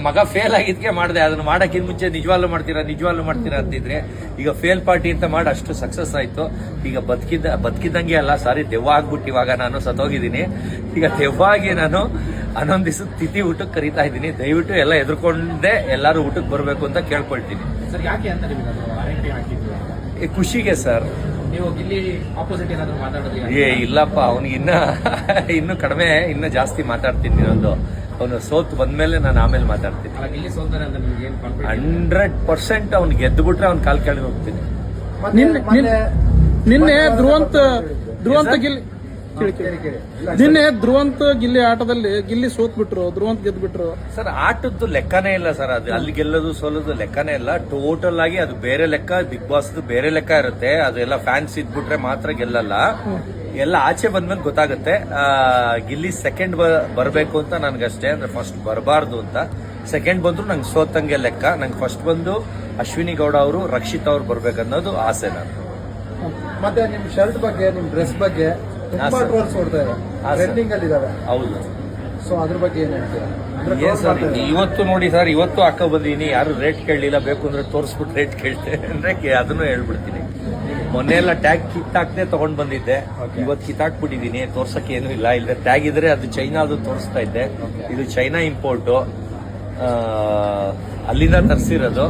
ಮಗ ಫೇಲ್ ಆಗಿದ್ಕೆ ಮಾಡಿದೆ. ಅದನ್ನ ಮಾಡಕ್ಕಿಂತ ಮುಂಚೆ ನಿಜವಾಗ್ಲೂ ಮಾಡ್ತೀರಾ ಅಂತಿದ್ರೆ ಈಗ ಫೇಲ್ ಪಾರ್ಟಿ ಅಂತ ಮಾಡಿ ಅಷ್ಟು ಸಕ್ಸಸ್ ಆಯ್ತು. ಈಗ ಬದುಕಿದಂಗೆ ಅಲ್ಲ, ಸಾರಿ ದೆವ್ವ ಆಗ್ಬಿಟ್ಟು ಇವಾಗ ನಾನು ಸತ್ತೋಗಿದ್ದೀನಿ. ಈಗ ದೆವ್ವ ಆಗಿ ನಾನು 11 ದಿವಸದ ತಿಥಿ ಊಟಕ್ಕೆ ಕರೀತಾ ಇದ್ದೀನಿ. ದಯವಿಟ್ಟು ಎಲ್ಲ ಎದುರ್ಕೊಂಡೆ ಎಲ್ಲರೂ ಊಟಕ್ಕೆ ಬರಬೇಕು ಅಂತ ಕೇಳ್ಕೊಳ್ತೀನಿ. ಸರ್ ಯಾಕೆ ಅಂತ ನಿಮಗೆ ವಾರಂಟಿ ಹಾಕಿದ್ರು? ಖುಷಿಗೆ ಸರ್. ನೀವು ಗಿಲ್ಲಿ ಆಪೋಸಿಟ್ ಏನಾದ್ರು ಮಾತಾಡೋದು? ಇಲ್ಲಪ್ಪ, ಅವ್ನಿಗೆ ಇನ್ನು ಕಡಿಮೆ, ಇನ್ನು ಜಾಸ್ತಿ ಮಾತಾಡ್ತೀನಿ. ಅವನು ಸೋತ್ ಬಂದ್ಮೇಲೆ ನಾನು ಆಮೇಲೆ ಮಾತಾಡ್ತೀನಿ. ಗಿಲ್ಲಿ ಸೋಲ್ತಾರೆ ಅಂತ ನಿಮ್ಗೆ ಏನು ಕಾನ್ಫಿಡೆನ್ಸ್? 100% ಅವ್ನು ಗೆದ್ದು ಬಿಟ್ರೆ ಅವ್ನ ಕಾಲ್ ಕೆಳಗೆ ಹೋಗ್ತೀನಿ. ನಿನ್ನೆ ಧ್ರುವಂತ ಗಿಲ್ಲಿ ಆಟದಲ್ಲಿ ಗಿಲ್ಲಿ ಸೋತ್ ಬಿಟ್ರು, ಧ್ರುವಂತ ಗೆದ್ದು ಬಿಟ್ರು. ಸರ್ ಆಟದ್ದು ಲೆಕ್ಕನೇ ಇಲ್ಲ ಸರ್. ಅದು ಅಲ್ಲಿ ಗೆಲ್ಲೋದು ಸೋಲೋದು ಲೆಕ್ಕನೇ ಇಲ್ಲ. ಟೋಟಲ್ ಆಗಿ ಅದು ಬೇರೆ ಲೆಕ್ಕ, ಬಿಗ್ ಬಾಸ್ ಬೇರೆ ಲೆಕ್ಕ ಇರುತ್ತೆ. ಅದೆಲ್ಲ ಫ್ಯಾನ್ಸ್ ಇದ್ಬಿಟ್ರೆ ಮಾತ್ರ ಗೆಲ್ಲಲ್ಲ. ಎಲ್ಲ ಆಚೆ ಬಂದ್ಮೇಲೆ ಗೊತ್ತಾಗುತ್ತೆ. ಗಿಲ್ಲಿ ಸೆಕೆಂಡ್ ಬರಬೇಕು ಅಂತ ನನ್ಗಷ್ಟೇ, ಅಂದ್ರೆ ಫಸ್ಟ್ ಬರಬಾರ್ದು ಅಂತ. ಸೆಕೆಂಡ್ ಬಂದ್ರು ನಂಗೆ ಸೋತಂಗೆ ಲೆಕ್ಕ. ನಂಗೆ ಫಸ್ಟ್ ಬಂದು ಅಶ್ವಿನಿ ಗೌಡ ಅವರು, ರಕ್ಷಿತ್ ಅವ್ರು ಬರ್ಬೇಕನ್ನೋದು ಆಸೆ ನಾನು. ಮತ್ತೆ ನಿಮ್ ಶರ್ಟ್ ಬಗ್ಗೆ, ನಿಮ್ ಡ್ರೆಸ್ ಬಗ್ಗೆ ತುಂಬಾ ಟ್ರೋಲ್ಸ್ ಓಡ್ತಾ ಇದೆ, ಟ್ರೆಂಡಿಂಗ್ ಅಲ್ಲಿ ಇದಾವೆ. ಹೌದು. ಸೊ ಅದ್ರ ಬಗ್ಗೆ ಏನ್ ಹೇಳ್ತೀರಾ? ಏನ್ ಸರ್, ಇವತ್ತು ನೋಡಿ ಸರ್, ಇವತ್ತು ಹಾಕೋ ಬಂದೀನಿ. ಯಾರು ರೇಟ್ ಕೇಳಲಿಲ್ಲ, ಬೇಕು ಅಂದ್ರೆ ತೋರಿಸ್ಬಿಟ್ಟು ರೇಟ್ ಕೇಳ್ತೇನೆ ಅಂದ್ರೆ ಅದನ್ನು ಹೇಳ್ಬಿಡ್ತೀನಿ. ಮೊನ್ನೆ ಎಲ್ಲ ಟ್ಯಾಗ್ ಕಿತ್ತಾಕ್ದೆ ತಗೊಂಡ್ ಬಂದಿದ್ದೆ. ಇವತ್ತು ಕಿತ್ತಾಕ್ಬಿಟ್ಟಿದೀನಿ. ತೋರ್ಸಕ್ಕೆ ಏನು ಇಲ್ಲ. ಇಲ್ಲ ಟ್ಯಾಗ್ ಇದ್ರೆ ಅದು ಚೈನಾದು ತೋರಿಸ್ತಾ ಇದ್ದೆ. ಇದು ಚೈನಾ ಇಂಪೋರ್ಟು, ಅಲ್ಲಿಂದ ತರಿಸಿರೋದು.